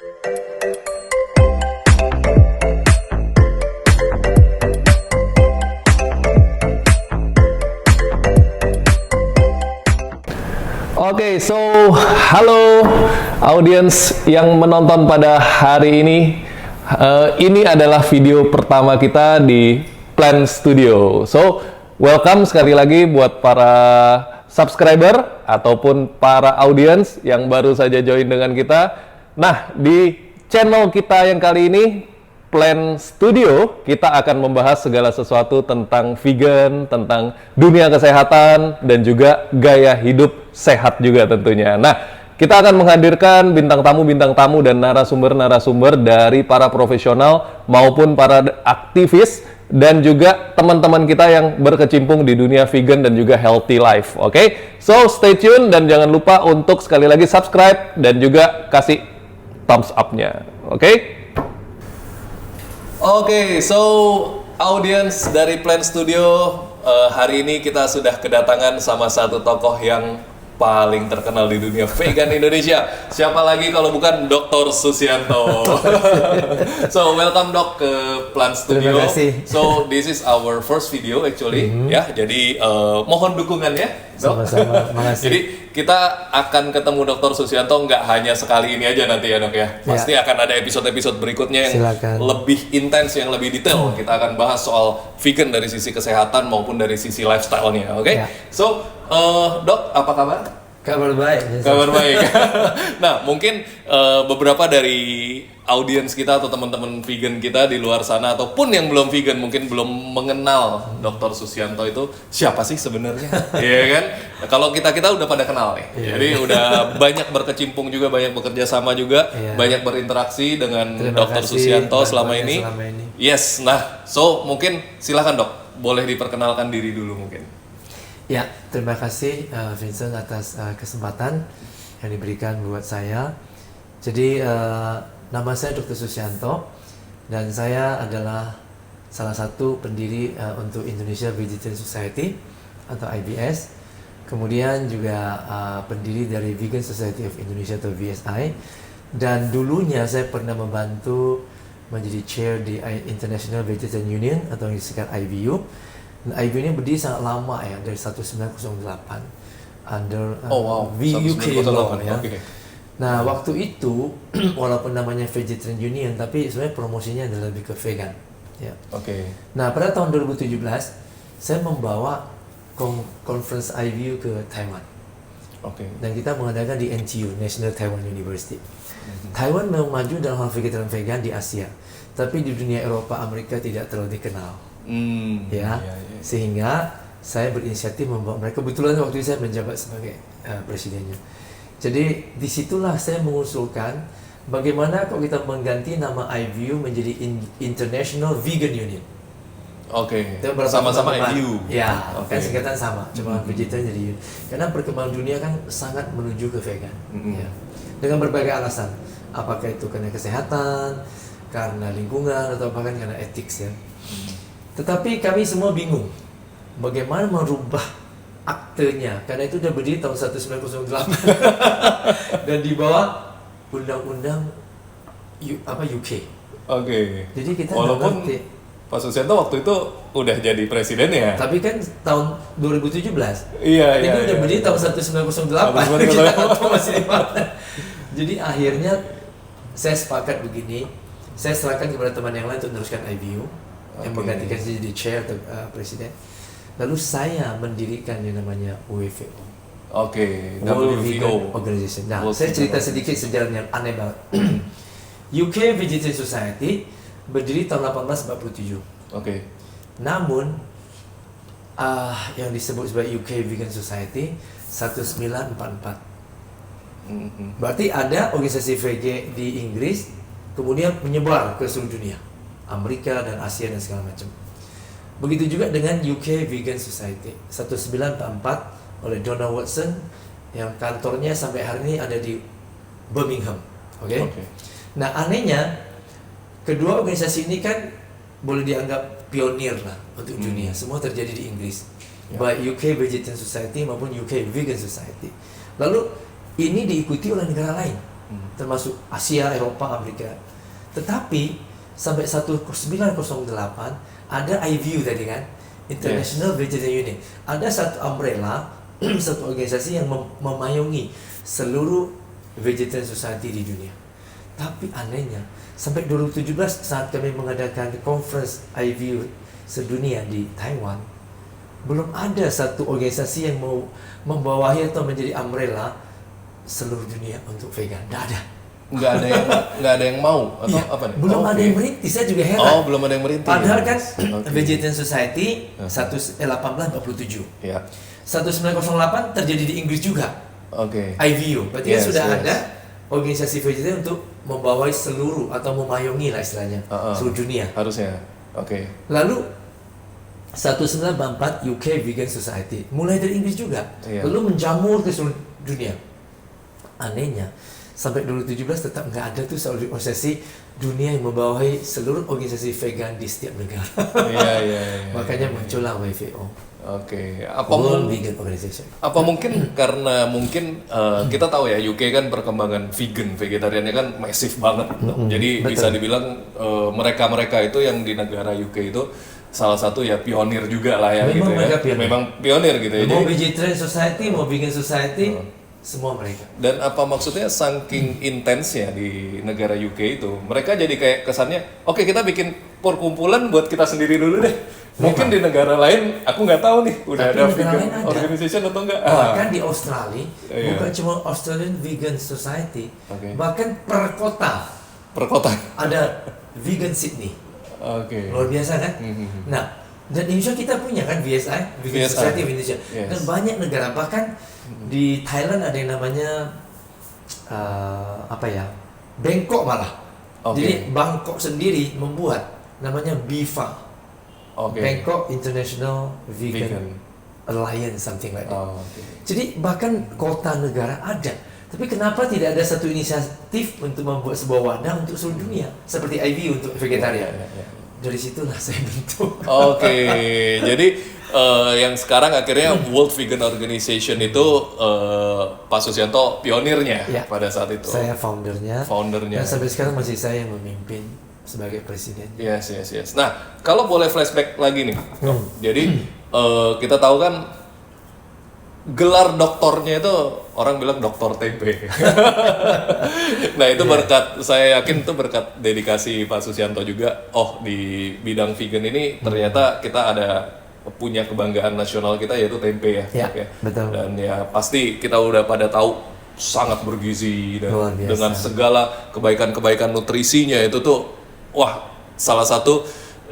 Oke, halo audiens yang menonton pada hari ini. Ini adalah video pertama kita di Plan Studio. Welcome sekali lagi buat para subscriber ataupun para audiens yang baru saja join dengan kita. Nah, di channel kita yang kali ini, Plan Studio, kita akan membahas segala sesuatu tentang vegan, tentang dunia kesehatan, dan juga gaya hidup sehat juga tentunya. Nah, kita akan menghadirkan bintang tamu dan narasumber dari para profesional maupun para aktivis dan juga teman-teman kita yang berkecimpung di dunia vegan dan juga healthy life. Oke? So, stay tune dan jangan lupa untuk sekali lagi subscribe dan juga kasih thumbs up-nya. Oke? Oke, audiens dari Plan Studio, hari ini kita sudah kedatangan sama satu tokoh yang paling terkenal di dunia vegan Indonesia. Siapa lagi kalau bukan Dr. Susianto. Welcome Dok ke Plan Studio. Terima kasih. This is our first video actually, ya. Jadi mohon dukungannya, Dok. Sama-sama, makasih. Jadi kita akan ketemu Dr. Susianto nggak hanya sekali ini aja nanti ya, Dok ya. Pasti akan ada episode-episode berikutnya yang lebih intens, yang lebih detail. Kita akan bahas soal vegan dari sisi kesehatan maupun dari sisi lifestyle-nya, oke? Ya. Dok, apa kabar? Kabar baik. Kabar baik. Nah, mungkin beberapa dari audiens kita atau teman-teman vegan kita di luar sana ataupun yang belum vegan mungkin belum mengenal Dr. Susianto itu siapa sih sebenarnya? Iya kan? Nah, kalau kita udah pada kenal nih. Jadi udah banyak berkecimpung juga, banyak bekerja sama juga, banyak berinteraksi dengan Dr. Susianto selama ini. Yes. Nah, mungkin silakan Dok, boleh diperkenalkan diri dulu mungkin. Ya, terima kasih Vincent atas kesempatan yang diberikan buat saya. Jadi nama saya Dr. Susianto dan saya adalah salah satu pendiri untuk Indonesia Vegetarian Society atau IVS. Kemudian juga pendiri dari Vegan Society of Indonesia atau VSI. Dan dulunya saya pernah membantu menjadi chair di International Vegetarian Union atau yang disingkat IVU. IVU ini berdiri sangat lama ya, dari 1908 under VUK law ya. Okay. Nah, waktu itu walaupun namanya Vegetarian Union tapi sebenarnya promosinya adalah lebih ke vegan ya. Oke. Nah, pada tahun 2017 saya membawa conference IVU ke Taiwan. Oke. Dan kita mengadakan di NTU, National Taiwan University. Taiwan memang maju dalam hal vegan di Asia, tapi di dunia Eropa, Amerika tidak terlalu dikenal. Sehingga saya berinisiatif membawa mereka. Kebetulan waktu itu saya menjabat sebagai presidennya. Jadi disitulah saya mengusulkan bagaimana kalau kita mengganti nama IVU menjadi International Vegan Union. Oke. Sama-sama IVU. Ya, kan singkatan sama, cuma vegetarian jadi union. Karena perkembangan dunia kan sangat menuju ke vegan. Ya. Dengan berbagai alasan. Apakah itu karena kesehatan, karena lingkungan, atau bahkan karena etik ya. Tetapi kami semua bingung bagaimana merubah aktenya, karena itu sudah berdiri tahun 1908 dan di bawah undang-undang UK. Oke. Jadi kita walaupun Pak Susianto waktu itu udah jadi presiden ya. Tapi kan tahun 2017. Iya. Ini udah berdiri tahun 1908. Kita masih di mana? Jadi akhirnya saya sepakat begini, saya serahkan kepada teman yang lain untuk meneruskan IVU. Yang menggantikan saya jadi chair atau presiden. Lalu saya mendirikan yang namanya WVO. World Vegan Organization. Nah, saya cerita sedikit sejarah yang aneh banget. UK Vegetarian Society berdiri tahun 1847. Namun yang disebut sebagai UK Vegan Society 1944. Berarti ada organisasi VG di Inggris kemudian menyebar ke seluruh dunia. Amerika dan Asia dan segala macam. Begitu juga dengan UK Vegan Society 1944 oleh Donald Watson yang kantornya sampai hari ini ada di Birmingham. Nah, anehnya kedua organisasi ini kan boleh dianggap pionir lah untuk dunia. Semua terjadi di Inggris. Baik UK Vegetarian Society maupun UK Vegan Society. Lalu ini diikuti oleh negara lain. termasuk Asia, Eropa, Amerika. Tetapi sampai 1908 ada IVU tadi kan, International Vegetarian Union. Ada satu umbrella, satu organisasi yang memayungi seluruh vegetarian society di dunia. Tapi anehnya, sampai 2017 saat kami mengadakan conference IVU sedunia di Taiwan, belum ada satu organisasi yang mau membawahi atau menjadi umbrella seluruh dunia untuk vegan. Tidak ada. Nggak ada yang mau atau apa nih? Belum ada yang merintis, saya juga heran. Oh, belum ada yang merintis. Padahal kan Vegetarian Society 1847. Ya. 1908 terjadi di Inggris juga. IVU. Berarti kan sudah ada organisasi vegetarian untuk membawahi seluruh atau memayungi lah istilahnya seluruh dunia. Harusnya. Lalu 1944 UK Vegan Society mulai dari Inggris juga. Lalu menjamur ke seluruh dunia. Anehnya sampai 2017 tetap nggak ada tuh organisasi dunia yang membawahi seluruh organisasi vegan di setiap negara. Makanya muncullah WVO. World Vegan Organization. Apa mungkin karena kita tahu ya UK kan perkembangan vegetariannya kan masif banget. Jadi bisa dibilang mereka itu yang di negara UK itu salah satu ya pionir juga lah ya. Memang pionir gitu ya. Mau Vegetarian Society, mau Vegan Society, semua mereka. Dan apa maksudnya saking intensnya di negara UK itu, mereka jadi kayak kesannya, oke kita bikin perkumpulan buat kita sendiri dulu deh. Mungkin di negara lain, aku nggak tahu nih, udah ada vegan organization atau enggak. Bahkan di Australia, bukan cuma Australian Vegan Society, bahkan per kota ada Vegan Sydney. Luar biasa kan? Nah, dan di Indonesia kita punya kan VSI, Vegan Society of Indonesia. Dan banyak negara, bahkan di Thailand ada yang namanya Bangkok malah. Jadi Bangkok sendiri membuat namanya BIFA, Bangkok International Vegan Alliance, something like that. Jadi bahkan kota negara ada. Tapi kenapa tidak ada satu inisiatif untuk membuat sebuah wadah untuk seluruh dunia seperti IVU untuk vegetarian? Dari situlah saya bentuk. Jadi yang sekarang akhirnya World Vegan Organization itu Pak Susianto pionirnya pada saat itu. Saya foundernya. Dan sampai sekarang masih saya yang memimpin sebagai presiden. Yes. Nah, kalau boleh flashback lagi nih, jadi kita tahu kan gelar doktornya itu orang bilang doktor tempe. Nah itu berkat, saya yakin itu berkat dedikasi Pak Susianto juga. Di bidang vegan ini ternyata kita punya kebanggaan nasional kita yaitu tempe ya. Betul. Dan ya pasti kita udah pada tahu sangat bergizi dan dengan segala kebaikan-kebaikan nutrisinya itu tuh salah satu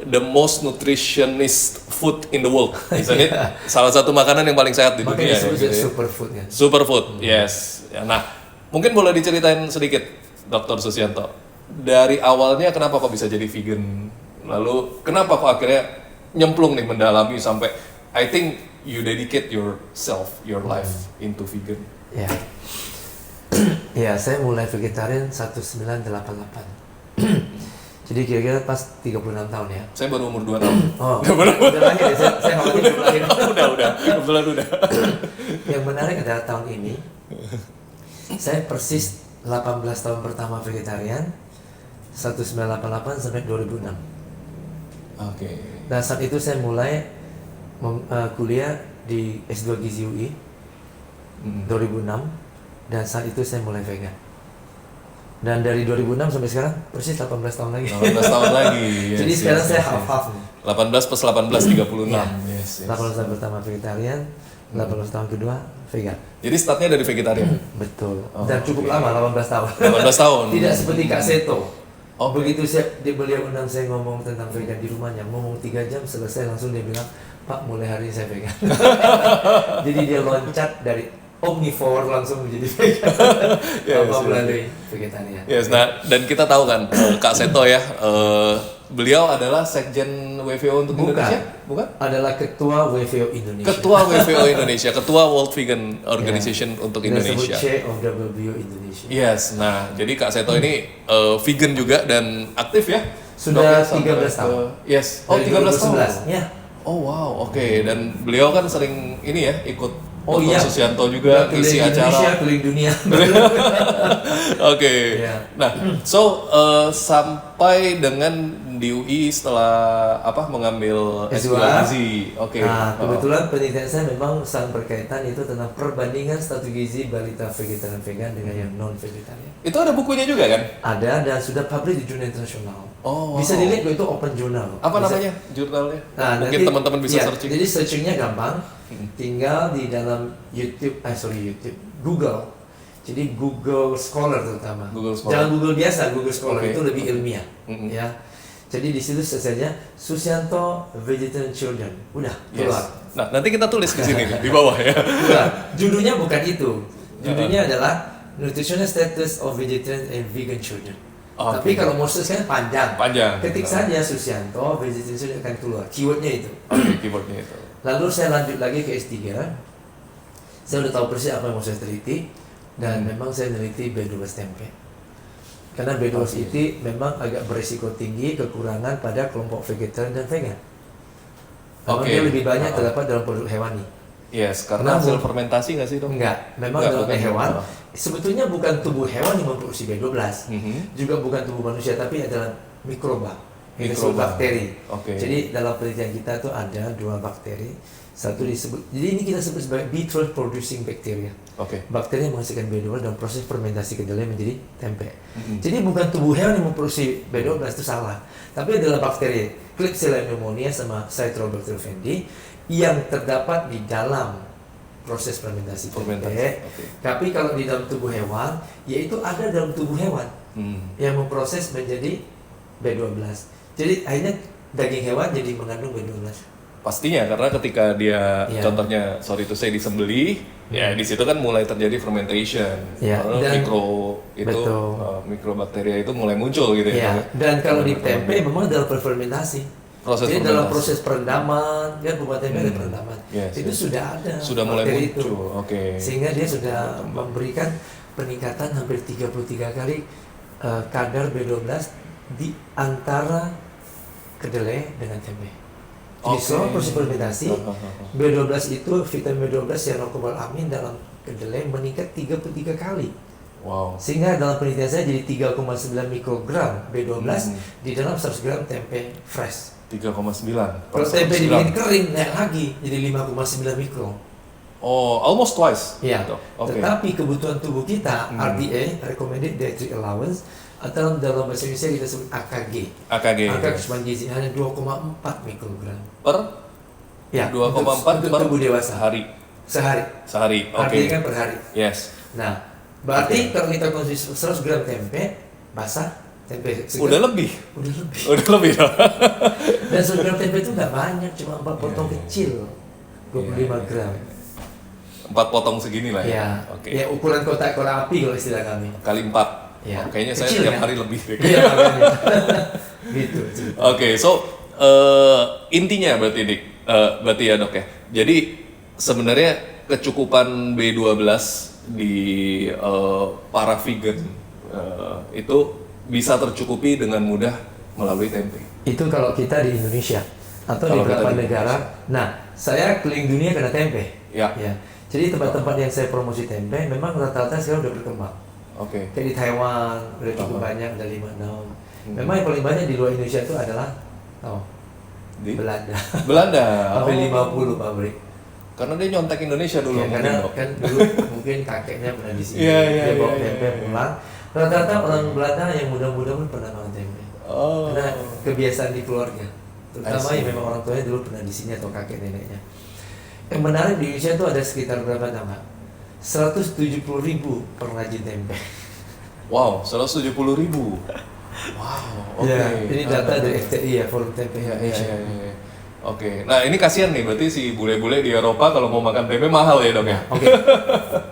the most nutritionist food in the world, isn't it? Salah satu makanan yang paling sehat di dunia. Superfood. Superfood, yes. Nah, mungkin boleh diceritain sedikit, Dr. Susianto. Dari awalnya kenapa kok bisa jadi vegan? Lalu kenapa kok akhirnya nyemplung nih mendalami sampai I think you dedicate yourself, your life into vegan? Ya, saya mulai vegetarian 1988. Jadi kira-kira pas 36 tahun ya. Saya baru umur 2 tahun. Udah lahir ya? Saya khawatir belum lahir. Udah. Kebetulan udah. Yang menarik adalah tahun ini, saya persis 18 tahun pertama vegetarian, 1988 sampai 2006. Dan saat itu saya mulai kuliah di S2 Gizi UI 2006, dan saat itu saya mulai vegan. Dan dari 2006 sampai sekarang persis 18 tahun lagi. 18 tahun lagi. Jadi sekarang saya half-half. 18 plus 18 36. 18 tahun pertama vegetarian, 18 tahun kedua vegan. Jadi startnya dari vegetarian. Betul. Dan cukup lama, 18 tahun. 18 tahun. Tidak seperti Kak Seto. Begitu beliau undang saya ngomong tentang vegan di rumahnya, ngomong 3 jam selesai langsung dia bilang, "Pak, mulai hari ini saya vegan." Jadi dia loncat dari omnivore langsung menjadi vegan. Melalui vegetarian. Nah, dan kita tahu kan Kak Seto ya, beliau adalah sekjen WVO untuk Indonesia? Bukan? Adalah ketua WVO Indonesia. Ketua WVO Indonesia, ketua World Vegan Organization untuk Indonesia. Chair of WVO Indonesia. Yes, nah jadi Kak Seto ini vegan juga dan aktif ya? Sudah 13 tahun. Yes. 13 tahun. Ya. Oh wow, oke. Dan beliau kan sering ini ya ikut Oh Dr. iya. Susianto juga Keliling isi Indonesia, acara. keliling dunia. Oke. Iya. Nah, so sampai dengan di UI setelah mengambil S2 S2. gizi. Oke. Nah, kebetulan penelitian saya memang sangat berkaitan itu tentang perbandingan status gizi balita vegetarian vegan dengan yang non vegetarian. Itu ada bukunya juga kan? Ada dan sudah publish di jurnal internasional. Oh, Bisa wow. dilihat itu open journal. Apa Bisa- namanya jurnalnya? Nah, Mungkin nanti- teman-teman bisa iya, searching. Jadi searchingnya gampang. Tinggal di dalam Google. Jadi Google Scholar terutama. Google Scholar. Jangan Google biasa, Google Scholar Oke. itu lebih ilmiah. Mm-mm. Ya. Jadi di situ saja Susianto Vegetarian Children. Udah keluar. Yes. Nah, nanti kita tulis di sini nih, di bawah ya. Keluar. Judulnya bukan itu. Judulnya adalah Nutritional Status of Vegetarian and Vegan Children. Oke. Tapi kalau mau search kan panjang. Panjang. Ketik saja Susianto Vegetarian Children akan keluar. Keywordnya itu. Oke, keyboardnya itu. Lalu saya lanjut lagi ke S3. Saya udah tahu persis apa yang mau saya teliti dan memang saya meneliti B12 tempe. Karena B12 itu memang agak berisiko tinggi kekurangan pada kelompok vegetarian dan vegan. Memang Oke. dia lebih banyak terdapat dalam produk hewani. Yes, karena Namun- hasil fermentasi nggak sih dong? Enggak, memang Enggak, dalam bukan. hewan Oh. sebetulnya bukan tubuh hewan yang memproduksi B12. Mhm. Juga bukan tubuh manusia tapi adalah mikroba. Yang disebut Mikroba. bakteri. Oke. Jadi dalam penelitian kita tuh ada 2 bakteri. Satu disebut, jadi ini kita sebut sebagai B12 producing bacteria. Oke. Bakteri yang menghasilkan B12 dalam proses fermentasi kedelai menjadi tempe. Mhm. Jadi bukan tubuh hewan yang memproduksi B12 itu salah, tapi adalah bakteri Klebsiella pneumonia sama Citrobacter vinendi yang terdapat di dalam proses fermentasi Fermentasi, tempe. oke. Tapi kalau di dalam tubuh hewan, yaitu ada dalam tubuh hewan yang memproses menjadi B12. Jadi akhirnya daging hewan jadi mengandung B12. Pastinya karena ketika dia Iya. contohnya sorry to say disembelih, ya di situ kan mulai terjadi fermentation. Iya, Lalu dan- betul. mikrobakteria itu mulai muncul gitu Ya, ya. dan kalau di tempe memang dalam fermentasi. Proses Jadi dalam fermentasi. proses perendaman, kan pembuat tempe ada perendaman. Yes, Itu yes. sudah ada. Sudah mulai bakteri itu. muncul. Oke. Sehingga dia sudah memberikan peningkatan hampir 33 kali kadar B12 di antara kedelai dengan tempe. Jadi Oke. selama proses fermentasi, B12 itu vitamin B12 cyanocobalamin dalam kedelai meningkat 33 kali. Wow. Sehingga dalam penelitian saya jadi 3,9 mikrogram B12 di dalam 100 gram tempe fresh. 3,9. Kalau tempe dibikin kering naik lagi jadi 5,9 mikro. Oh, almost twice. Ya. Gitu. Oke. Tetapi kebutuhan tubuh kita RDA Recommended Dietary Allowance atau dalam bahasa Indonesia kita sebut AKG. AKG. Angka kecukupan gizi hanya 2,4 mikrogram. Per Ya, 2,4 untuk per tubuh dewasa hari. sehari. Sehari. Oke. Artinya kan per hari. Yes. Nah, berarti kalau kita konsumsi 100 gram tempe basah, tempe segar, Udah lebih. udah lebih. Udah lebih dong. Dan 100 gram tempe itu nggak banyak, cuma 4 potong Iya, iya. kecil, 25 gram. 4 potong segini lah ya. Ya, Oke. ya ukuran kotak korek api kalau istilah kami. Kali 4. Ya. Kayaknya saya Kecil, tiap kan? hari lebih deh. Iya, makanya. Gitu. cerita. Oke, so intinya berarti Dik, berarti ya dok ya. Jadi sebenarnya kecukupan B12 di para vegan itu bisa tercukupi dengan mudah melalui tempe. Itu kalau kita di Indonesia atau Kalau di beberapa kita di negara. Nah, saya keliling dunia karena tempe. Ya. Ya. Jadi tempat-tempat yang saya promosi tempe memang rata-rata sekarang udah berkembang. Oke. Kayak di Taiwan udah cukup banyak, ada 5-6. Memang yang paling banyak di luar Indonesia itu adalah Di Belanda. Belanda. Sampai Oh. 50 pabrik. Karena dia nyontek Indonesia dulu Ya, mungkin karena dok. kan dulu mungkin kakeknya pernah di sini, Iya, iya, dia bawa iya, tempe iya. pulang. Rata-rata orang Belanda yang muda-muda pun pernah makan tempe. Oh. Karena kebiasaan di keluarga. Terutama I see. yang memang orang tuanya dulu pernah di sini atau kakek neneknya. Yang menarik di Indonesia itu ada sekitar berapa nama? 170.000 pengrajin tempe. Wow, 170.000. Wow, oke. Ya, ini data dari FTI ya, Forum Tempe Iya, iya, Indonesia. iya, iya. Oke, nah ini kasihan nih, berarti si bule-bule di Eropa kalau mau makan tempe mahal ya dok ya? Oke.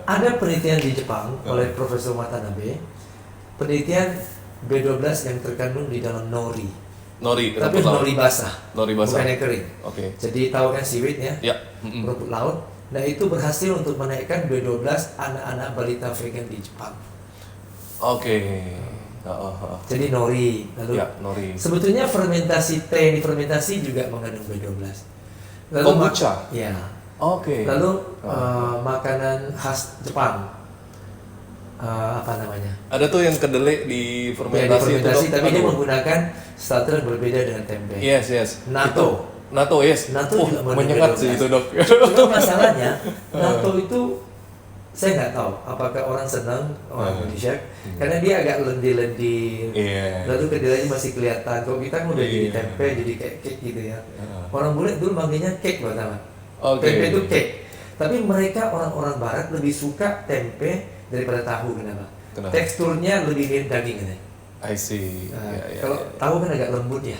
Ada penelitian di Jepang oleh Profesor Watanabe, penelitian B12 yang terkandung di dalam nori. Nori, Tapi rumput laut. nori basah, Nori basah. bukan yang kering. Oke. Jadi tahu kan seaweed ya, Ya. Mm-mm. rumput laut. Nah itu berhasil untuk menaikkan B12 anak-anak balita vegan di Jepang. Oke. Jadi nori. Lalu Ya, nori. sebetulnya fermentasi teh yang difermentasi juga mengandung B12. Kombucha? Ya. Oke. Lalu makanan khas Jepang, apa namanya? Ada tuh yang kedelai di fermentasi, Fermentasi, itu, Dok. tapi dia Aduh. menggunakan starter yang berbeda dengan tempe. Yes. Natto. Natto, yes. Natto juga menyengat berbeda. sih itu, Dok. Cuma masalahnya, natto itu saya nggak tahu apakah orang senang orang Indonesia karena dia agak lendir-lendir. Iya. Lalu kedelainya masih kelihatan. Kalau kita kan udah jadi tempe, jadi kayak cake gitu ya. Orang bule dulu manggilnya cake pertama. Oke. Tempe itu cake. Tapi mereka orang-orang barat lebih suka tempe daripada tahu. Kenapa? Teksturnya lebih mirip daging kan. I see. Nah, Iya. kalau tahu kan agak lembut ya.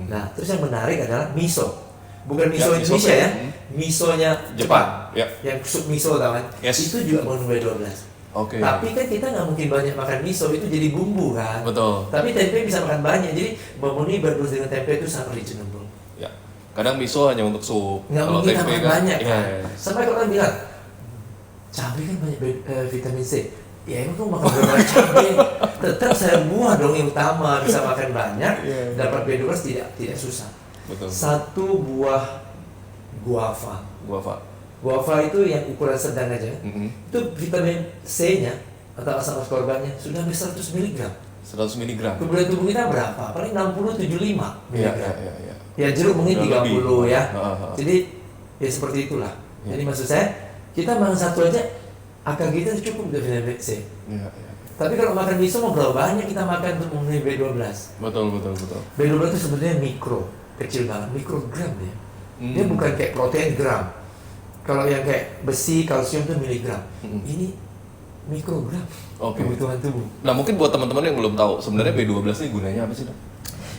Nah, terus yang menarik adalah miso. Bukan miso Ya, Indonesia miso. ya. Misonya Jepang. Ya. Yang sup miso tahu kan? Yes. Itu juga mengandung B12. Oke. Tapi kan kita nggak mungkin banyak makan miso, itu jadi bumbu kan. Betul. Tapi tempe bisa makan banyak. Jadi memenuhi B12 dengan tempe itu sangat reasonable. Ya. Kadang miso hanya untuk sup. Nggak Kalau mungkin tempe makan kan banyak kan. iya. Sampai kalau orang bilang cabai kan banyak vitamin C. Ya emang kamu makan berapa cabai? Tetap saya buah dong yang utama, bisa makan banyak, dapat B12 tidak susah. Betul. Satu buah guava. Guava itu yang ukuran sedang aja. Itu vitamin C-nya atau asam ascorbannya sudah hampir 100 mg. 100 mg. Kebutuhan tubuh kita berapa? Paling 60-75 mg. Iya. Ya jeruk mungkin Udah 30 lebih. ya. Heeh. Jadi ya seperti itulah. Ya. Jadi maksud saya kita makan satu aja AKG kita cukup untuk vitamin C. Iya. Tapi kalau makan miso mau berapa banyak kita makan untuk memenuhi B12? Betul. B12 itu sebenarnya mikro, kecil banget, mikrogram ya. Dia bukan kayak protein gram. Kalau yang kayak besi, kalsium itu miligram. Ini mikrogram. Oke. Kebutuhan tubuh. Nah, mungkin buat teman-teman yang belum tahu, sebenarnya B12 ini gunanya apa sih, Dok?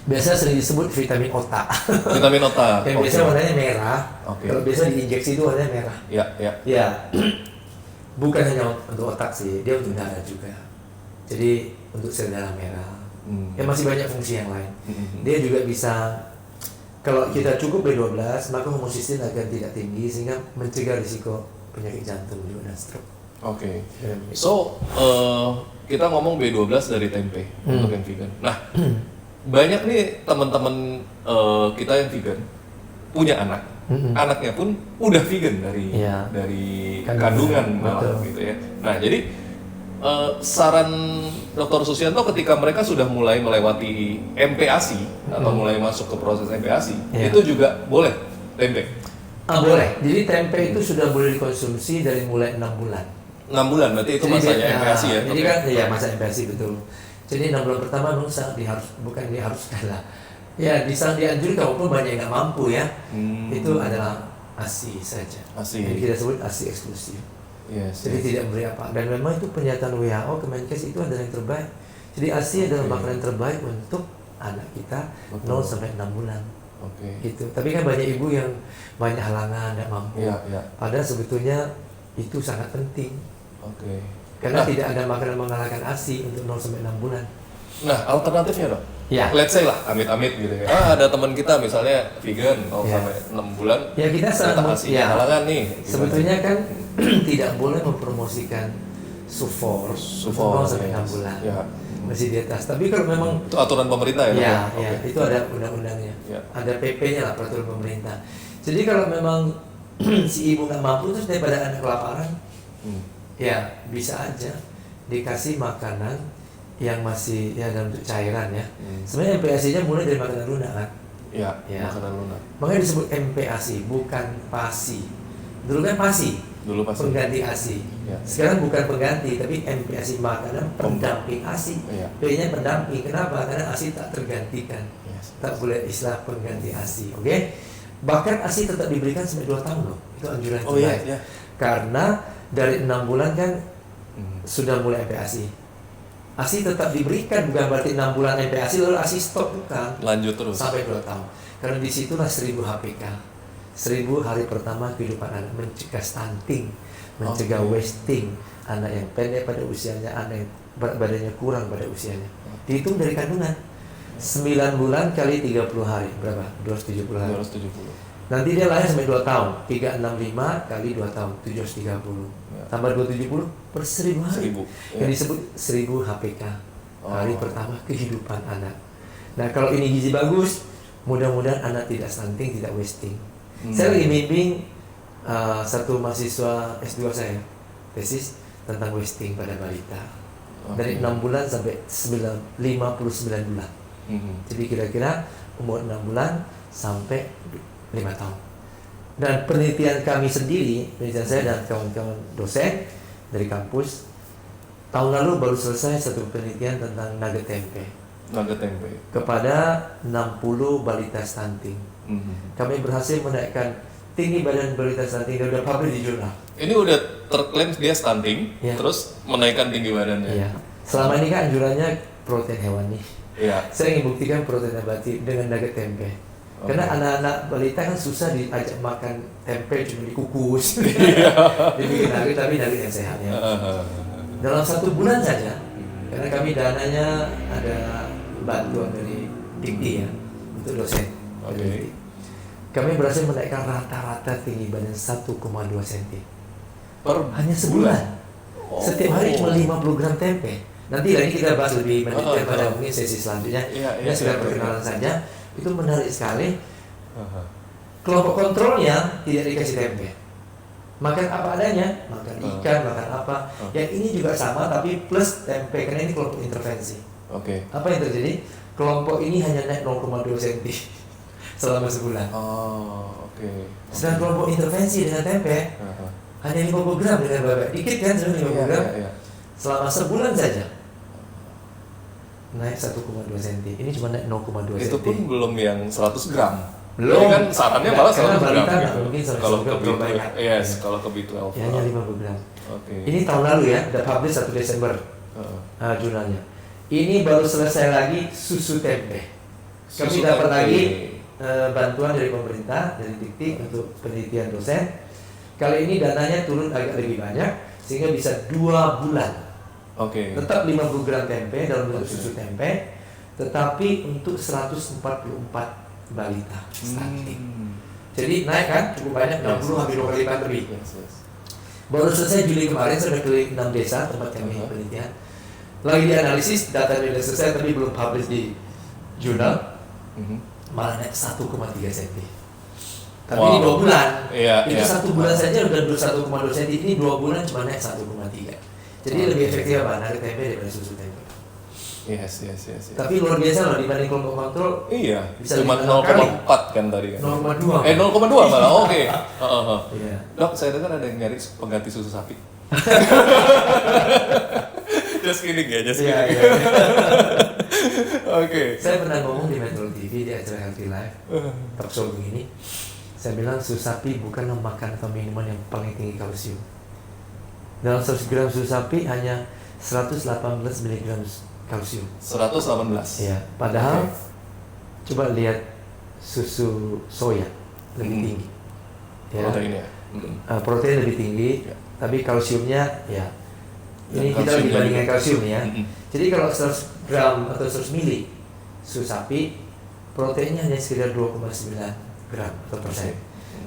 Biasa sering disebut vitamin otak. Vitamin otak. Yang biasa warnanya merah. Oke. Kalau biasa diinjeksi itu warnanya merah. Ya. Ya, bukan hanya untuk otak sih, dia untuk darah juga. Jadi untuk sel darah merah. Ya masih banyak fungsi yang lain. Dia juga bisa, kalau kita cukup B12, maka homocysteine akan tidak tinggi sehingga mencegah risiko penyakit jantung juga dan stroke. Oke. So, kita ngomong B12 dari tempe untuk yang vegan. Nah, banyak nih teman-teman kita yang vegan punya anak. Anaknya pun udah vegan dari kandungan malah gitu ya. Nah, jadi saran Dr. Susianto ketika mereka sudah mulai melewati MPASI atau mulai masuk ke proses MPASI, itu juga boleh tempe? Boleh. Jadi tempe itu sudah boleh dikonsumsi dari mulai 6 bulan. 6 bulan berarti itu masanya MPASI ya? Jadi kan ya masa MPASI betul. Jadi 6 bulan pertama memang sangat diharuskan lah. Ya dianjurkan walaupun banyak yang nggak mampu ya. Itu adalah ASI saja. ASI. Jadi kita sebut ASI eksklusif. Yes. Jadi tidak memberi apa. Dan memang itu pernyataan WHO Kemenkes itu adalah yang terbaik. Jadi ASI adalah makanan terbaik untuk anak kita 0 sampai 6 bulan. Gitu. Tapi kan banyak ibu yang banyak halangan, nggak mampu. Padahal sebetulnya itu sangat penting. Karena tidak ada makanan mengalahkan ASI untuk 0 sampai 6 bulan. Nah, alternatifnya dong? Ya. Let's say lah, amit-amit gitu ya. Ada teman kita misalnya vegan sampai 6 bulan. Ya kita sangat halangan nih. Sebetulnya kan tidak boleh mempromosikan sufor 0 sampai 6 bulan. Masih di atas. Tapi kalau memang itu aturan pemerintah ya? Itu ada undang-undangnya. Ada PP-nya lah, peraturan pemerintah. Jadi kalau memang si ibu nggak mampu terus daripada anak kelaparan, ya bisa aja dikasih makanan yang masih dalam bentuk cairan ya. Sebenarnya MPASI-nya mulai dari makanan lunak kan? Ya. Makanan lunak. Makanya disebut MPASI, bukan PASI. Dulu kan PASI. Pengganti ASI. Sekarang bukan pengganti, tapi MPASI, makanan pendamping ASI. P-nya pendamping. Kenapa? Karena ASI tak tergantikan. Tak boleh istilah pengganti ASI. Oke? Bahkan ASI tetap diberikan sampai 2 tahun loh. Itu anjuran terbaik. Karena dari 6 bulan kan sudah mulai MPASI. ASI tetap diberikan, bukan berarti 6 bulan MPASI lalu ASI stop, bukan. Lanjut terus. Sampai 2 tahun. Karena disitulah 1000 HPK. 1000 hari pertama kehidupan anak, mencegah stunting, mencegah wasting, anak yang pendek pada usianya, anak yang berat badannya kurang pada usianya. Dihitung dari kandungan. 9 bulan kali 30 hari, berapa? 270 hari. 270. Nanti dia lahir sampai 2 tahun. 365 kali 2 tahun, 730. Tambah 270 per 1000 hari. 1000. Yang disebut 1000 HPK. Hari pertama kehidupan anak. Nah, kalau ini gizi bagus, mudah-mudahan anak tidak stunting, tidak wasting. Saya lagi bimbing satu mahasiswa S2 saya tesis tentang wasting pada balita dari 6 bulan sampai 59 bulan. Jadi kira-kira umur 6 bulan sampai 5 tahun. Dan penelitian kami sendiri, penelitian saya dan kawan-kawan dosen dari kampus, tahun lalu baru selesai satu penelitian tentang nugget tempe. Nugget tempe. Kepada 60 balita stunting. Kami berhasil menaikkan tinggi badan balita stunting dan udah publish di jurnal. Ini udah terklaim dia stunting, Ya. terus menaikkan tinggi badannya. Iya. Selama ini kan anjurannya protein hewani. Iya. Saya ingin buktikan protein nabati dengan nugget tempe. Karena anak-anak balita kan susah diajak makan tempe, cuma dikukus, dibikin nugget, tapi nugget yang sehat ya. Dalam 1 bulan saja, karena kami dananya ada bantuan dari Dikti ya, untuk dosen. Oke. Kami berhasil menaikkan rata-rata tinggi badan 1,2 cm. Per Hanya sebulan. Setiap hari cuma 50 gram tempe. Nanti lagi kita bahas lebih mendetail pada mungkin sesi selanjutnya. Ini sudah perkenalan saja. Itu menarik sekali. Kelompok kontrolnya tidak dikasih tempe. Makan apa adanya, makan ikan, makan apa. Yang ini juga sama tapi plus tempe karena ini kelompok intervensi. Oke. Apa yang terjadi? Kelompok ini hanya naik 0,2 cm selama sebulan. Oke. Sedangkan kelompok intervensi dengan tempe hanya 50 gram dengan babak. Dikit kan sudah 50 gram. Selama sebulan saja naik 1,2 cm. Ini cuma naik 0,2 cm. Itu pun belum yang 100 gram. Belum. Ini kan sarannya malah 100 gram. Balita Gitu. mungkin Kalau ke terlalu B12, banyak. yes, kalau ke B12. Ya, hanya 50 gram. Oke. Ini tahun lalu ya, udah publish 1 Desember jurnalnya. Ini baru selesai lagi susu tempe. Kami Susu dapat tempe. lagi bantuan dari pemerintah, dari Dikti untuk penelitian dosen. Kali ini dananya turun agak lebih banyak, sehingga bisa 2 bulan. Oke. Tetap 50 gram tempe dalam bentuk susu tempe, tetapi untuk 144 balita stunting. Jadi naik kan cukup banyak, 60 hampir 2 kali lipat lebih. Baru selesai Juli kemarin, sudah keliling 6 desa tempat kami penelitian. Lagi dianalisis, data sudah selesai tapi belum publish di jurnal. Malah naik 1,3 cm. Tapi ini 2 bulan. Itu 1 bulan saja udah 1,2 cm. Ini 2 bulan cuma naik 1,3. Jadi lebih efektif apa? Nugget tempe daripada susu tempe. Yes. Tapi luar biasa loh dibanding kelompok kontrol. Iya. Bisa Cuma 5 kali. 0,4 kan tadi kan. 0,2. 0,2 malah. Oke. Iya. Dok, saya dengar ada yang nyari pengganti susu sapi. Just kidding ya, just Iya, kidding. iya. Oke. Saya pernah ngomong di Metro TV di acara Healthy Life, talk show begini. Saya bilang susu sapi bukan makan atau minuman yang paling tinggi kalsium. Dalam 100 gram susu sapi hanya 118 mg kalsium. 118. Ya, padahal coba lihat susu soya lebih tinggi. Ya. Proteinnya. Protein lebih tinggi, tapi kalsiumnya ya. Ini kita kalsium dibandingkan jadi- kalsium ya. Jadi kalau 100 gram atau 100 mili susu sapi, proteinnya hanya sekitar 2,9 gram atau persen.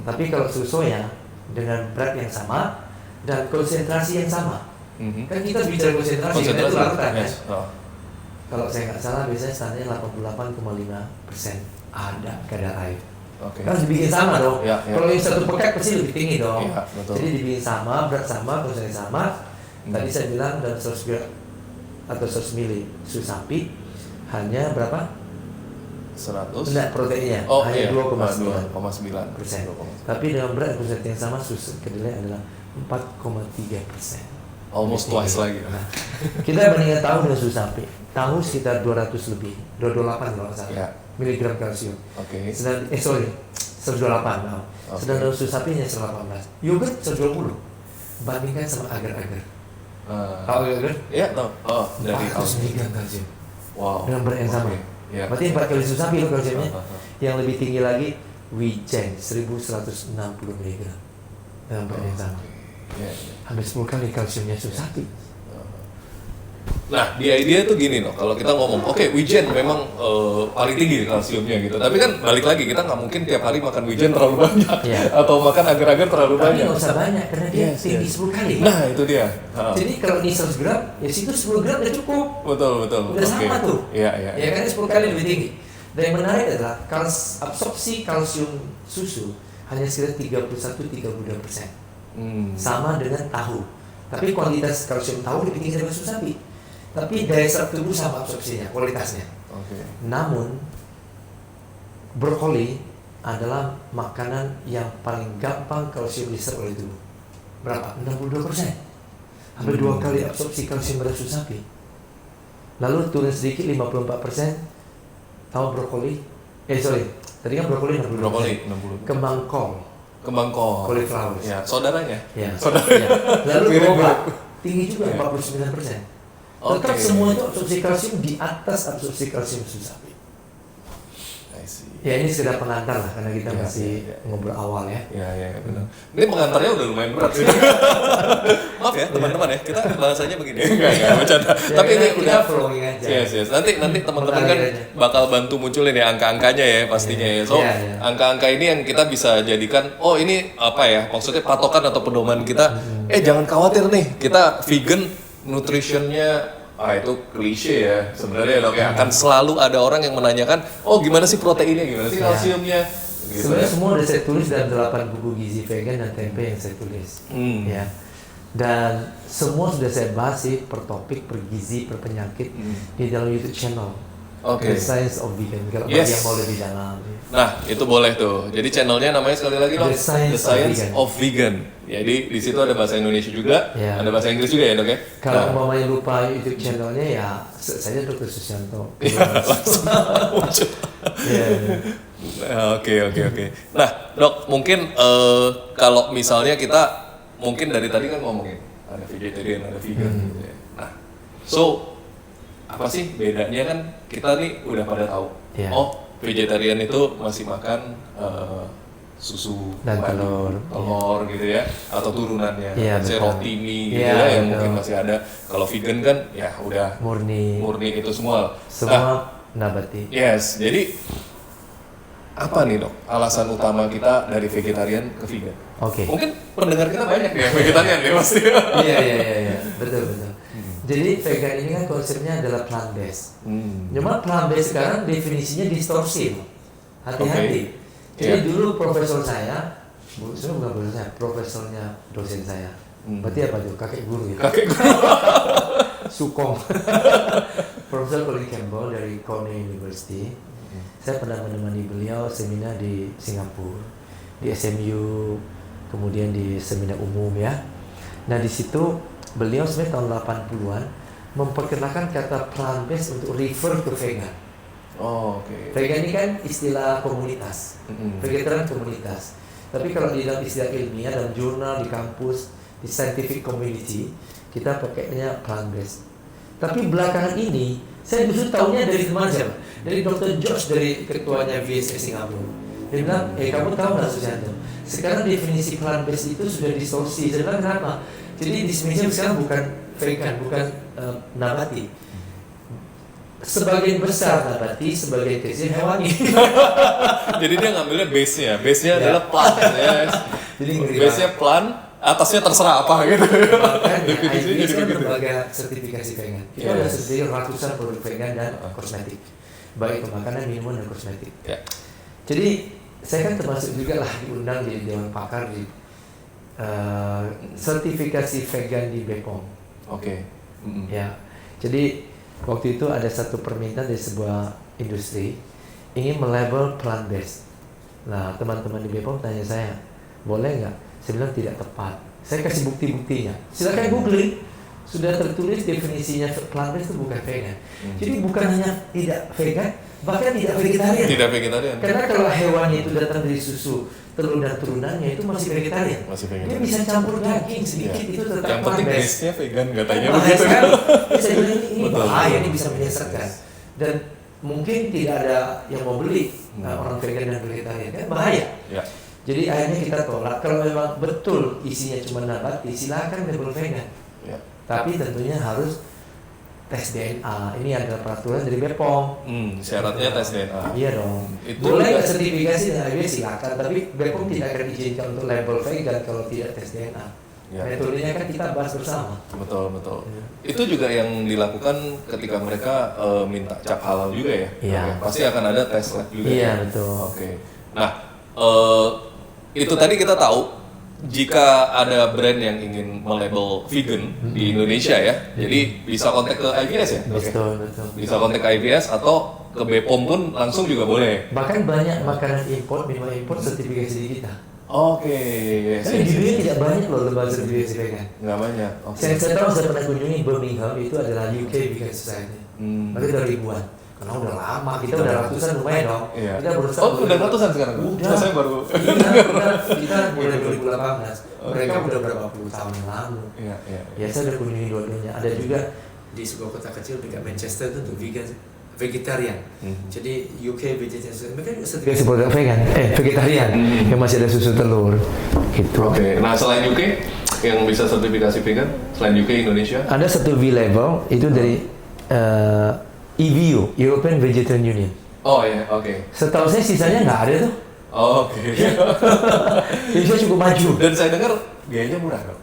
Tapi kalau susu soya dengan berat yang sama dan konsentrasi yang sama, kan kita bicara konsentrasi kan itu larutan kan. Kalau saya nggak salah biasanya standarnya 88,5% ada kadar air. Oke. Harus dibikin sama dong. Ya. Kalau yang satu pekat pasti lebih tinggi dong. Iya, betul. Jadi dibikin sama, berat sama, konsentrasi sama. Tadi saya bilang dalam 100 gram atau 100 mili susu sapi hanya berapa? 100. Enggak, proteinnya iya. hanya 2,9%. 2,9%. Tapi dengan berat konsentrasi yang sama susu kedelai adalah 4,3%. Almost twice lagi. Nah, kita bandingkan tahu dengan susu sapi. Tahu sekitar 200 lebih, 228 kalau nggak salah. Ya. Miligram kalsium. Oke. Sedang 128. Nah. Sedang dalam susu sapi hanya 118. Yogurt 120. Bandingkan sama agar-agar. Tahu agar? Iya, tahu. Oh, dari 400 miligram kalsium. Wow. Dengan berat yang sama. Iya. Berarti 4 kali susu sapi loh kalsiumnya. Yang lebih tinggi lagi Wijen 1160 mg. Dengan berat yang sama. Iya. Hampir 10 kali kalsiumnya susu sapi. Nah, di idea tuh gini loh, kalau kita ngomong, oke, wijen memang paling tinggi kalsiumnya gitu. Tapi kan balik lagi, kita nggak mungkin tiap hari makan wijen terlalu banyak. Iya. Atau makan agar-agar terlalu Tapi banyak. nggak usah banyak, karena dia tinggi 10 kali. Nah, itu dia. Jadi kalau ini 100 gram, ya situ 10 gram udah cukup. Betul. Udah sama tuh. Iya. Ya kan 10 kali lebih tinggi. Dan yang menarik adalah absorpsi kalsium susu hanya sekitar 31-32%. Sama dengan tahu. Tapi kualitas kalsium tahu lebih tinggi dari susu sapi. Tapi daya serap tubuh sama absorpsinya, kualitasnya. Namun brokoli adalah makanan yang paling gampang kalsium diserap oleh tubuh. Berapa? 62%. Hampir 2 kali absorpsi kalsium dari susu sapi. Lalu turun sedikit 54%. Tahu brokoli? Tadi kan brokoli 60%. Kembang kol. Cauliflower. Ya, saudaranya. Ya. Lalu boba tinggi juga 49%. Tetap semua itu absorpsi kalsium di atas absorpsi kalsium susu sapi. Ya ini sekedar pengantar lah karena kita masih ngobrol awal ya. Iya benar. Ini pengantarnya udah lumayan berat sih. Maaf ya teman-teman ya, kita bahasanya begini. Enggak bercanda. Tapi ini udah flowing aja. Yes. Nanti teman-teman kan bakal bantu munculin ya angka-angkanya ya pastinya ya. So angka-angka ini yang kita bisa jadikan, oh ini apa ya? Maksudnya patokan atau pedoman kita. Jangan khawatir nih, kita vegan, nutritionnya itu klise ya sebenarnya dok ya. Akan selalu ada orang yang menanyakan, oh gimana sih proteinnya, gimana sih kalsiumnya gitu. Sebenarnya semua udah saya tulis dalam 8 buku gizi vegan dan tempe yang saya tulis ya. Dan semua sudah saya bahas sih per topik, per gizi, per penyakit di dalam YouTube channel. The Science of Vegan, kalau bagi yang mau lebih dalam. Nah, itu boleh tuh. Jadi channelnya namanya sekali lagi dok, The Science of Vegan. Jadi di situ ada bahasa Indonesia juga, ada bahasa Inggris juga ya dok ya. Kalau umpamanya lupa YouTube channelnya ya, saya Dr. Susianto. Oke. Nah, dok, mungkin kalau misalnya kita mungkin dari tadi kan ngomongin ada vegetarian, ada vegan gitu ya. Nah, apa sih bedanya kan kita nih udah pada tahu. Oh, vegetarian itu masih makan susu dan telur gitu ya, atau turunannya, roti mie gitu yang mungkin masih ada. Kalau vegan kan ya udah murni itu semua nabati. Yes, jadi apa nih dok alasan utama kita dari vegetarian ke vegan? Mungkin pendengar kita banyak ya vegetarian ya pasti. Iya, betul. Jadi vegan ini kan konsepnya adalah plant based. Cuma plant based sekarang definisinya distorsi. Hati-hati. Jadi dulu profesor saya, sebenarnya bukan profesor saya, profesornya dosen saya. Berarti apa tuh? Kakek guru ya? Kakek guru. Sukong. Profesor Colin Campbell dari Cornell University. Saya pernah menemani beliau seminar di Singapura, di SMU, kemudian di seminar umum ya. Nah di situ beliau sebenarnya tahun 80-an memperkenalkan kata plant based untuk refer ke vegan. Vegan ini kan istilah komunitas, vegetarian komunitas. Tapi kalau di dalam istilah ilmiah, dalam jurnal, di kampus, di scientific community, kita pakainya plant based. Tapi belakangan ini, saya justru tahunya dari teman saya, dari Dr. George, dari ketuanya VSS Singapura. Dia bilang, kamu tahu nggak Susianto? Sekarang definisi plant based itu sudah distorsi. Saya bilang kenapa? Jadi definisinya sekarang bukan vegan, bukan nabati. Sebagian besar nabati, sebagian kecil hewani. Jadi dia ngambilnya base-nya adalah plant ya. Jadi base-nya plant, atasnya terserah apa gitu. Makanya IBS kan lembaga sertifikasi vegan. Itu ada sendiri ratusan produk vegan dan kosmetik, baik itu makanan, minuman, dan kosmetik. Jadi saya kan termasuk juga lah diundang di Dewan Pakar di sertifikasi vegan di BPOM. Ya, jadi waktu itu ada satu permintaan dari sebuah industri ingin melabel plant based. Nah teman-teman di BPOM tanya saya, boleh nggak? Saya bilang tidak tepat. Saya kasih bukti-buktinya. Silakan googling. Sudah tertulis definisinya plant based itu bukan vegan. Jadi bukan hanya tidak vegan, bahkan tidak vegetarian. Tidak vegetarian. Karena kalau hewan itu datang dari susu, telur dan turunannya itu masih vegetarian. Dia bisa campur daging sedikit itu tetap yang penting base-nya vegan katanya begitu. Saya bilang ini bahaya, ini bisa menyesatkan. Dan mungkin tidak ada yang mau beli orang vegan dan vegetarian, kan bahaya. Jadi akhirnya kita tolak. Kalau memang betul isinya cuma nabati, silakan label vegan. Tapi tentunya harus tes DNA. Ini ada peraturan dari BPOM. Syaratnya tes DNA. Iya dong. Itu boleh sertifikasi dan IBS silakan, tapi BPOM tidak akan izinkan untuk label vegan kalau tidak tes DNA. Metodenya kan kita bahas bersama. Betul. Itu juga yang dilakukan ketika mereka minta cap halal juga ya. Pasti akan ada tes lab juga. Iya betul. Nah itu tadi kita tahu jika ada brand yang ingin melabel vegan di Indonesia ya, jadi bisa kontak ke IVS ya? Betul. Bisa kontak ke IVS atau ke BPOM pun langsung juga boleh. Bahkan banyak makanan impor, minuman impor sertifikasi di kita. Oke. Tapi di dunia tidak banyak loh lembaga sertifikasi vegan. Nggak banyak. Oke. Saya tahu saya pernah kunjungi Birmingham, itu adalah UK Vegan Society. Mereka udah ribuan. Karena udah lama, kita udah ratusan lumayan dong. Iya. Kita berusaha. Oh, udah ratusan sekarang? Udah. Saya baru. Kita mulai 2018. Mereka udah berapa puluh tahun yang lalu. Iya. Ya saya udah kunjungi dua-duanya. Ada juga di sebuah kota kecil dekat Manchester itu untuk vegetarian. Jadi UK vegetarian, mereka juga sertifikasi produk vegan, vegetarian yang masih ada susu telur. Gitu. Oke. Nah, selain UK yang bisa sertifikasi vegan, selain UK Indonesia? Ada satu V level itu dari EVU, European Vegetarian Union. Oh iya, oke. Setahu saya sisanya nggak ada tuh. Oh, oke. Indonesia cukup maju. Dan saya dengar biayanya murah dong.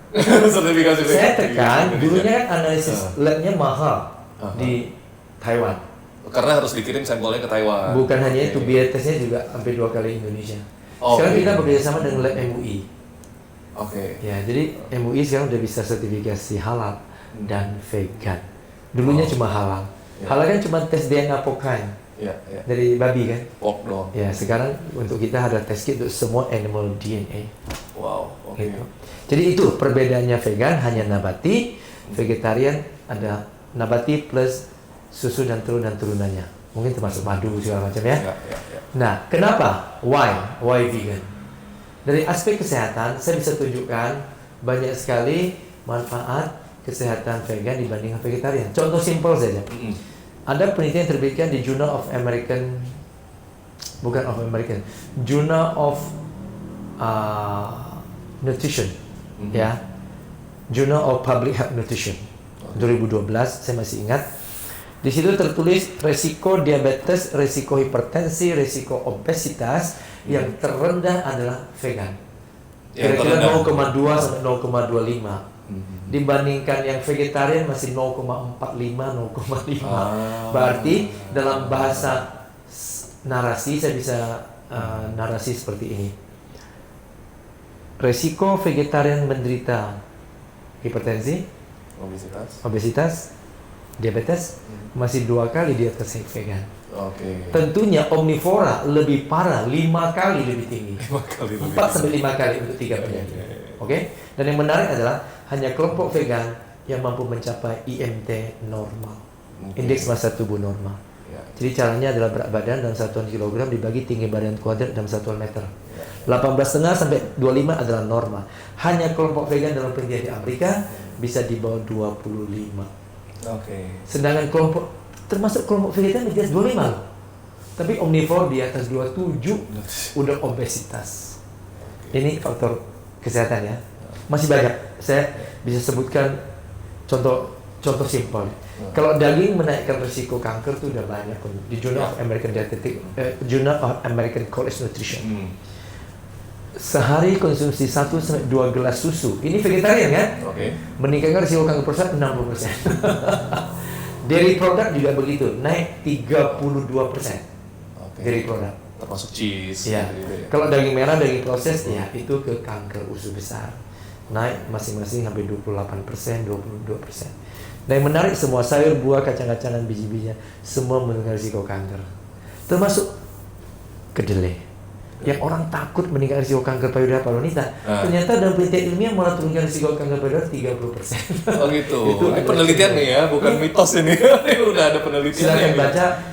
Sertifikasi vegan. Saya tekan, dulunya kan analisis labnya mahal di Taiwan. Karena harus dikirim sampelnya ke Taiwan. Bukan hanya itu, biaya tesnya juga hampir 2 kali Indonesia. Sekarang kita bekerjasama dengan lab MUI. Oke. Ya, jadi MUI sekarang udah bisa sertifikasi halal dan vegan. Dulunya cuma halal. Halal kan cuma tes DNA pokain dari babi kan. Pork dong. Ya, sekarang untuk kita ada tes kit untuk semua animal DNA. Wow. Oke. Gitu. Jadi itu perbedaannya vegan hanya nabati, vegetarian ada nabati plus susu dan turunannya. Mungkin termasuk madu segala macam ya. Nah, kenapa? Why vegan? Dari aspek kesehatan, saya bisa tunjukkan banyak sekali manfaat kesehatan vegan dibandingkan vegetarian. Contoh simpel saja. Ada penelitian yang terbitkan di Journal of Nutrition, ya, Journal of Public Health Nutrition, 2012, saya masih ingat. Di situ tertulis resiko diabetes, resiko hipertensi, resiko obesitas yang terendah adalah vegan. Kira-kira 0,2 sampai 0,25. Dibandingkan yang vegetarian masih 0,45, 0,5. Berarti dalam bahasa narasi saya bisa narasi seperti ini. Resiko vegetarian menderita hipertensi, obesitas, diabetes masih 2 kali di atas vegan. Tentunya omnivora lebih parah, 5 kali lebih tinggi. 4 sampai 5 kali untuk 3 penyakit. Oke? Dan yang menarik adalah hanya kelompok vegan yang mampu mencapai IMT normal, indeks massa tubuh normal. Jadi caranya adalah berat badan dalam satuan kilogram dibagi tinggi badan kuadrat dalam satuan meter. 18,5 sampai 25 adalah normal. Hanya kelompok vegan dalam penelitian di Amerika bisa di bawah 25. Sedangkan kelompok termasuk kelompok vegetarian di atas 25 loh. Tapi omnivore di atas 27 udah obesitas. Ini faktor kesehatan ya. Masih banyak. Saya bisa sebutkan contoh simpel. Kalau daging menaikkan risiko kanker itu udah banyak di Journal of American Dietetic, Journal of American College Nutrition. Sehari konsumsi 1 sampai 2 gelas susu. Ini vegetarian kan? Meningkatkan risiko kanker prostat 60%. Dairy product juga begitu, naik 32%. Dairy product. Termasuk cheese. Ya. Gitu ya. Kalau daging merah, daging proses, ya itu ke kanker usus besar. Naik masing-masing sampai 28%, 22%. Dan yang menarik, semua sayur, buah, kacang-kacangan, biji-bijian semua meningkatkan risiko kanker. Termasuk kedelai. Yang orang takut meningkatkan risiko kanker payudara pada wanita, ternyata dalam penelitian ilmiah malah turunkan risiko kanker payudara 30%. Oh gitu. Ini penelitian nih ya, bukan mitos ini. Ini udah ada penelitian. Silakan baca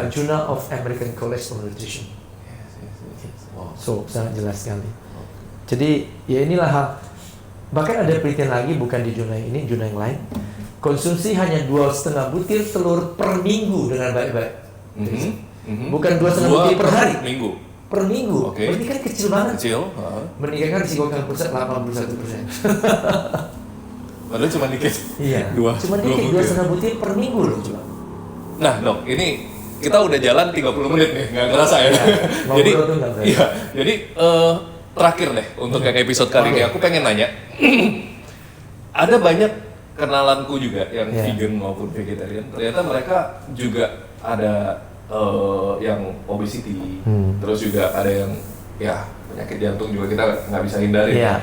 Journal of American College of Nutrition. So sangat jelas sekali. Jadi ya inilah hal. Bahkan ada penelitian lagi, bukan di jurnal ini, jurnal yang lain. Konsumsi hanya 2,5 butir telur per minggu dengan baik-baik. Bukan 2,5 butir per hari. Per minggu. Berarti kan kecil banget. Meningkatkan risiko kanker prostat 81%. Padahal cuma dikit. Iya. Cuma dikit, 2,5 butir per minggu loh cuma. Nah dok, ini kita udah jalan 30 menit nih, nggak kerasa ya. Jadi terakhir deh untuk yang episode kali ini, aku pengen nanya. Ada banyak kenalanku juga yang vegan maupun vegetarian. Ternyata mereka juga ada yang obesity, terus juga ada yang ya penyakit jantung juga kita nggak bisa hindari. Iya.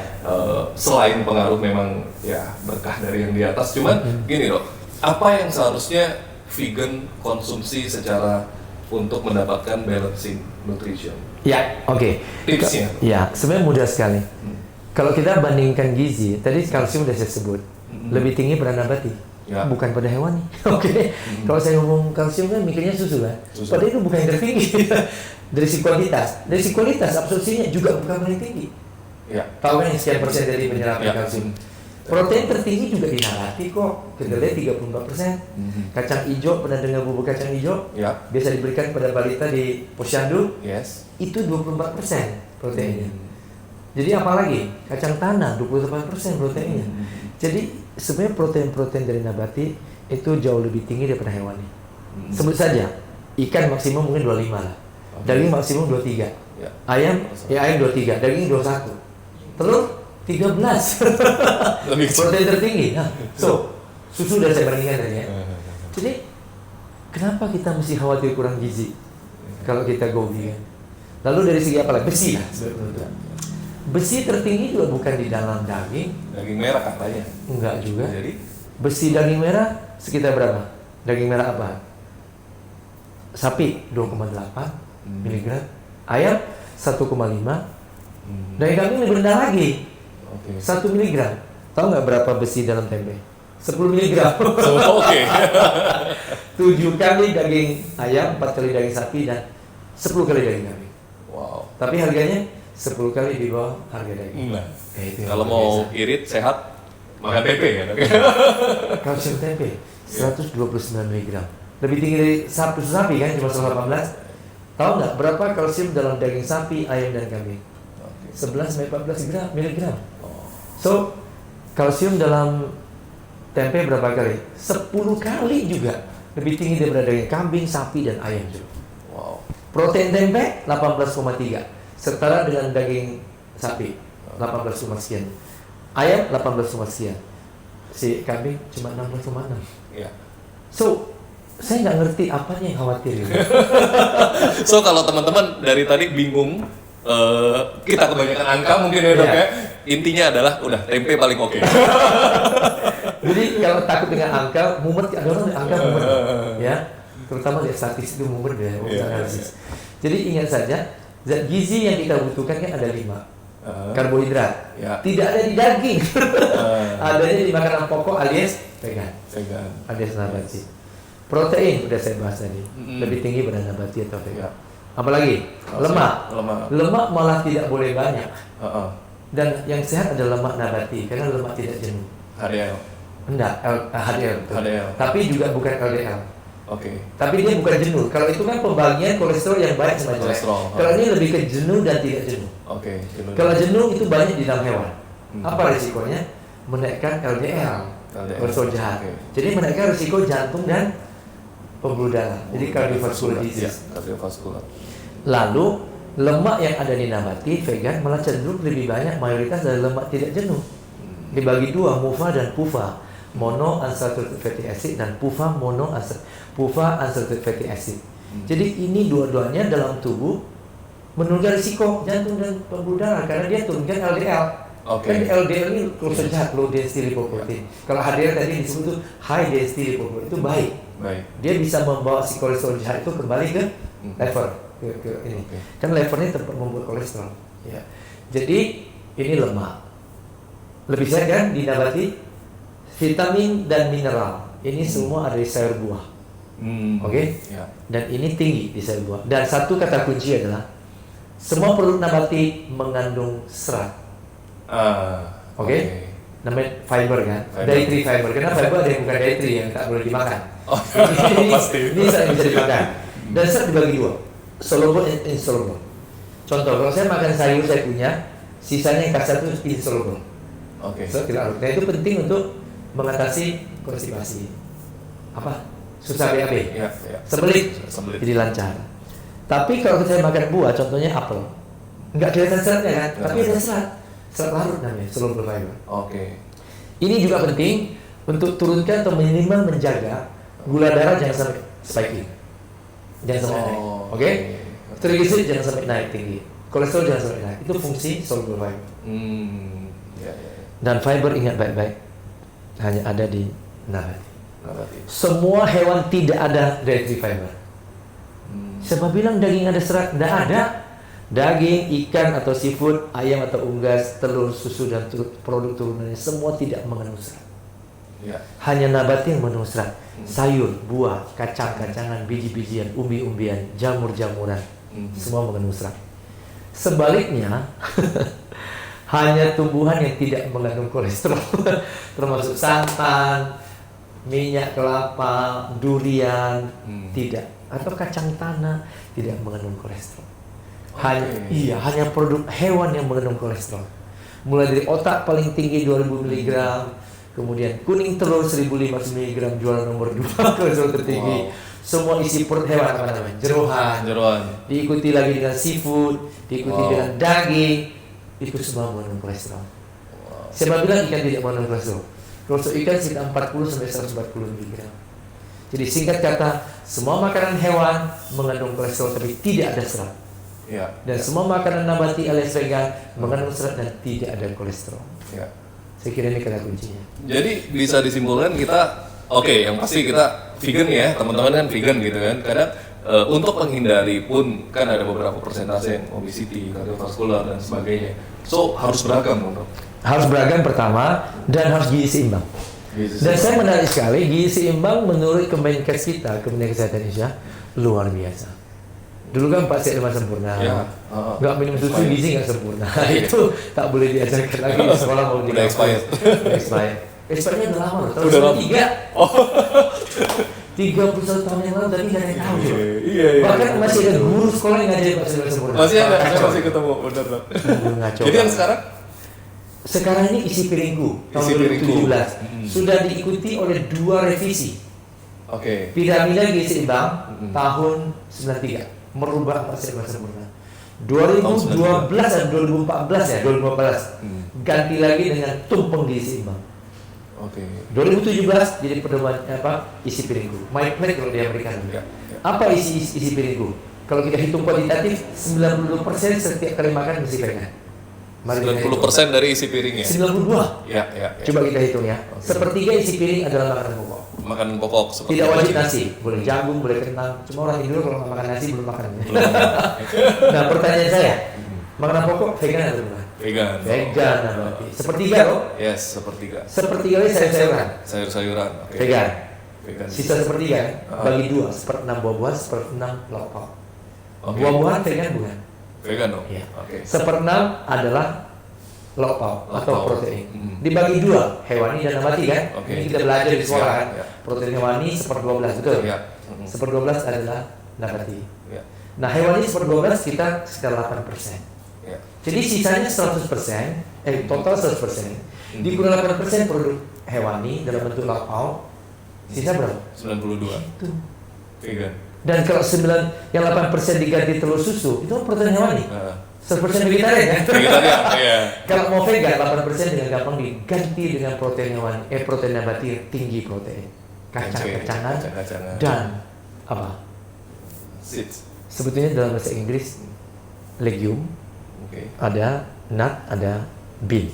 Selain pengaruh memang ya berkah dari yang di atas, cuman gini loh, apa yang seharusnya vegan konsumsi secara untuk mendapatkan balancing nutrition? Ya, oke. Tipsnya? Ya, sebenarnya mudah sekali. Kalau kita bandingkan gizi, tadi kalsium udah saya sebut, lebih tinggi pada nabati. Ya. Bukan pada hewani. Oke. Kalau saya ngomong kalsium kan mikirnya susu kan. Susu. Padahal itu bukan yang tertinggi. Dari segi kualitas. Dari segi kualitas absorpsinya juga bukan paling tinggi. Ya. Tahu kan yang sekian persen dari penyerapan Ya. kalsium. Protein tertinggi juga di nabati kok. Kedelai 34%. Kacang hijau, pernah dengar bubuk kacang hijau? Ya. Biasa diberikan pada balita di posyandu. Yes. Itu 24% proteinnya. Jadi apalagi kacang tanah 28% proteinnya. Jadi sebenarnya protein-protein dari nabati itu jauh lebih tinggi daripada hewani. Sebut saja ikan maksimum mungkin 25 lah. Daging maksimum 23. Ya. Ayam 23, daging 21. Telur 13. Lebih kecil. Protein tertinggi. Nah, so susu udah saya bandingkan tadi ya. Jadi kenapa kita mesti khawatir kurang gizi kalau kita go vegan? Lalu dari segi apa lagi? Besi lah. Besi tertinggi juga bukan di dalam daging. Daging merah katanya. Enggak juga. Jadi Besi daging merah sekitar berapa? Daging merah apa? Sapi 2,8 mg. Ayam 1,5. Daging kambing lebih rendah lagi. Oke. 1 mg. Tahu nggak berapa besi dalam tempe? 10 mg. Oke. 7 kali daging ayam, 4 kali daging sapi, dan 10 kali daging kambing. Wow. Tapi harganya 10 kali di bawah harga daging. Nah, Itu yang kalau luar mau biasa. irit sehat makan tempe ya. Kalsium tempe 129 mg. Lebih tinggi dari susu sapi kan, cuma 118. Tahu nggak berapa kalsium dalam daging sapi, ayam, dan kambing? 11-14 miligram. So, kalsium dalam tempe berapa kali? 10 kali juga. Lebih tinggi daripada daging kambing, sapi, dan ayam juga. Wow. Protein tempe 18,3, setara dengan daging sapi 18, sekian. Ayam 18, sekian. Si kambing cuma 16,6. Ya. So, saya nggak ngerti apanya yang khawatir gitu. So kalau teman-teman dari tadi bingung, kita kebanyakan angka mungkin ya dok Iya. ya. Intinya adalah udah tempe paling oke. Jadi kalau takut dengan angka, mumet, ada orang angka mumet, ya. Terutama lihat statistik itu mumet ya, analisis. Jadi ingat saja, zat gizi yang kita butuhkan kan ada 5. Karbohidrat, Ya. tidak ada di daging. Adanya di makanan pokok alias vegan, Vegan. alias nabati. Protein udah saya bahas tadi, lebih tinggi pada nabati atau vegan. Ya. Apalagi lemak. Lemak. Lemak malah tidak boleh banyak. Heeh. Dan yang sehat adalah lemak nabati karena lemak tidak jenuh. HDL. Enggak, HDL. Betul. HDL. Tapi juga bukan LDL. Oke. Tapi dia bukan jenuh. Kalau itu kan pembagian kolesterol yang baik sama jelek. Kolesterol. Kalau ini lebih ke jenuh dan tidak jenuh. Oke. Jenuh. Kalau jenuh itu banyak di dalam hewan. Apa risikonya? Menaikkan LDL, LDL. kolesterol jahat. Oke. Jadi menaikkan risiko jantung dan pembuluh darah. Jadi cardiovascular Ya, disease. kardiovaskular. Lalu lemak yang ada di nabati vegan malah cenderung lebih banyak mayoritas dari lemak tidak jenuh. Dibagi dua, MUFA dan PUFA, mono unsaturated fatty acid dan PUFA unsaturated fatty acid. Jadi ini dua-duanya dalam tubuh menurunkan risiko jantung dan pembuluh darah karena dia turunkan LDL. Oke. Kan LDL ini kolesterol jahat, low density lipoprotein. Kalau HDL tadi disebut itu high density lipoprotein, itu baik. Baik. Dia bisa membawa si kolesterol jahat itu kembali ke liver, ke ini. Oke. Kan livernya tempat membuat kolesterol. Ya. Jadi ini lemak. Lebih sehat kan di nabati, vitamin dan mineral. Ini semua ada di sayur buah. Oke? Ya. Dan ini tinggi di sayur buah. Dan satu kata kunci adalah semua produk nabati mengandung serat. Oke? Namanya fiber kan? Fiber. Dietary fiber. Karena fiber ada yang bukan dietary yang tak boleh dimakan. Oh, ini, pasti. ini serat bisa dimakan. Dan serat dibagi dua, soluble and insoluble. Contoh, kalau saya makan sayur saya punya, sisanya yang kasar itu insoluble. Oke. So, tidak larut. Nah itu penting untuk mengatasi konstipasi. Apa? Susah BAB. Ya, ya. Sembelit. Sembelit. Jadi lancar. Tapi kalau saya makan buah, contohnya apel, nggak kelihatan seratnya kan? Nggak Tapi ada kelihatan. serat. Serat larut namanya, soluble fiber. Oke. Ini juga penting untuk turunkan atau minimal menjaga gula darah jangan sampai spiking. Jangan sampai naik. Oke? Triglyceride jangan sampai naik tinggi. Kolesterol jangan sampai naik. Itu fungsi soluble fiber. Ya, ya, ya. Dan fiber ingat baik-baik, hanya ada di nabati. Nabati. Semua hewan tidak ada dietary fiber. Siapa bilang daging ada serat? Tidak ada. Daging, ikan atau seafood, ayam atau unggas, telur, susu dan produk turunannya semua tidak mengandung serat. Ya. Hanya nabati yang mengandung serat. Sayur, buah, kacang-kacangan, biji-bijian, umbi-umbian, jamur-jamuran, semua mengandung serat. Sebaliknya, hanya tumbuhan yang tidak mengandung kolesterol, termasuk santan, minyak kelapa, durian, tidak, atau kacang tanah tidak mengandung kolesterol. Hanya produk hewan yang mengandung kolesterol. Mulai dari otak paling tinggi 2000 mg, kemudian kuning telur 1500 mg juara nomor 2 kolesterol tertinggi. Semua isi perut hewan apa namanya? Jeroan. Diikuti lagi dengan seafood, diikuti dengan daging. Itu semua mengandung kolesterol. Siapa bilang ikan tidak mengandung kolesterol? Kolesterol ikan sekitar 40 sampai 140 mg. Jadi singkat kata, semua makanan hewan mengandung kolesterol tapi tidak ada serat. Ya. Dan semua makanan nabati alias vegan mengandung serat dan tidak ada kolesterol. Ya. Saya kira ini kata kuncinya. Jadi bisa disimpulkan kita, yang pasti kita vegan ya, teman-teman kan vegan gitu kan. Kadang untuk menghindari pun kan ada beberapa persentase yang obesity, kardiovaskular dan sebagainya. So harus beragam dong. Harus beragam pertama dan harus gizi seimbang. Dan saya menarik sekali, gizi seimbang menurut Kemenkes kita, Kementerian Kesehatan Indonesia, luar biasa. Dulu kan Pak Sehat 5 sempurna, nggak minum susu gizi nggak sempurna. Itu tak boleh diajarkan lagi di sekolah mau udah expired. Expirednya udah lama loh, tahun 31 tahun yang lalu tapi nggak ada yang tahu. Iya. Bahkan masih ada guru sekolah yang ngajarin Pak Sehat 5 sempurna. Masih ada, saya masih ketemu, benar. Jadi yang sekarang ini isi piringku tahun 2017 sudah diikuti oleh 2 revisi. Piramida gizi seimbang tahun 93. Merubah Pak Sehat sempurna. 2012 dan 2014 ya, 2014 ganti lagi dengan tumpeng gizi seimbang. 2017 jadi pedoman isi piringku. My plate kalau di Amerika. Apa isi piringku? Kalau kita hitung kuantitatif, 90% setiap kali makan mesti vegan. 90% dari isi piringnya. 92. Ya. Coba kita hitung ya. Sepertiga isi piring adalah makanan pokok. Makanan pokok seperti tidak wajib nasi, boleh jagung, boleh kentang. Cuma orang Indo kalau nggak makan nasi belum makan. Nah, pertanyaan saya, makanan pokok vegan atau bukan? Vegan berarti. Sepertiga loh? Yes, sepertiga. Sepertiga lagi sayur-sayuran. Sayur-sayuran. Vegan. Sisa sepertiga bagi 2, 1/6 buah-buahan, 1/6 lauk pauk. Buah-buahan vegan bukan? Vegan dong. Iya. 1/6 adalah lauk pauk atau protein. Dibagi 2, hewani dan nabati kan? Ini kita belajar di sekolah kan? Protein hewani 1/12, betul? 1/12 adalah nabati. Nah, hewani 1/12 kita sekitar 8%. Jadi sisanya 100%, total 100%. Dikurang 8% produk hewani dalam bentuk lauk pauk. Sisa berapa? 92. Itu Vegan. Dan kalau 8% diganti telur susu, itu protein hewani. 100% vegetarian kan? Vegetarian, iya. Kalau mau vegan, 8% dengan gampang diganti dengan protein hewani, protein nabati tinggi protein. Kacang-kacangan dan apa? Seeds. Sebetulnya dalam bahasa Inggris legume, ada nut, ada bean.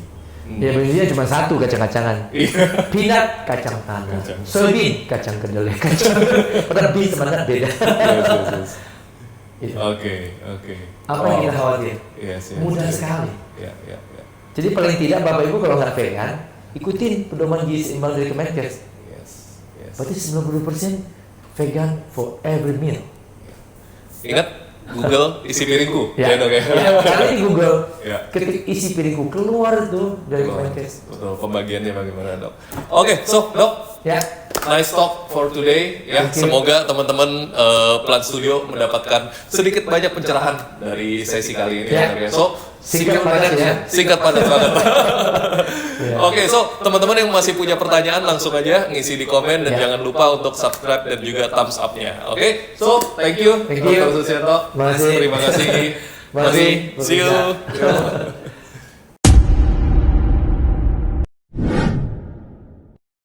Di Indonesia cuma satu kacang-kacangan. Peanut kacang tanah, soybean kacang kedelai, padahal bean sama nut beda. Oke. Apa yang kita khawatir? Mudah sekali. Jadi paling tidak Bapak Ibu kalau nggak vegan, ikutin pedoman gizi seimbang dari Kemenkes. Berarti 90% vegan for every meal. Ingat Google isi piringku. Karena di Google ketik isi piringku keluar tuh dari Kemenkes. Betul, pembagiannya bagaimana dok? Oke, so dok. Nice talk for today ya. Semoga teman-teman Plan Studio mendapatkan sedikit banyak pencerahan dari sesi kali ini. So singkat padat ya. Singkat padat banget. Oke, so teman-teman yang masih punya pertanyaan langsung aja ngisi di komen dan jangan lupa untuk subscribe dan juga thumbs up-nya. Oke, so thank you. Dr. Susianto. Terima kasih. Terima kasih. See you.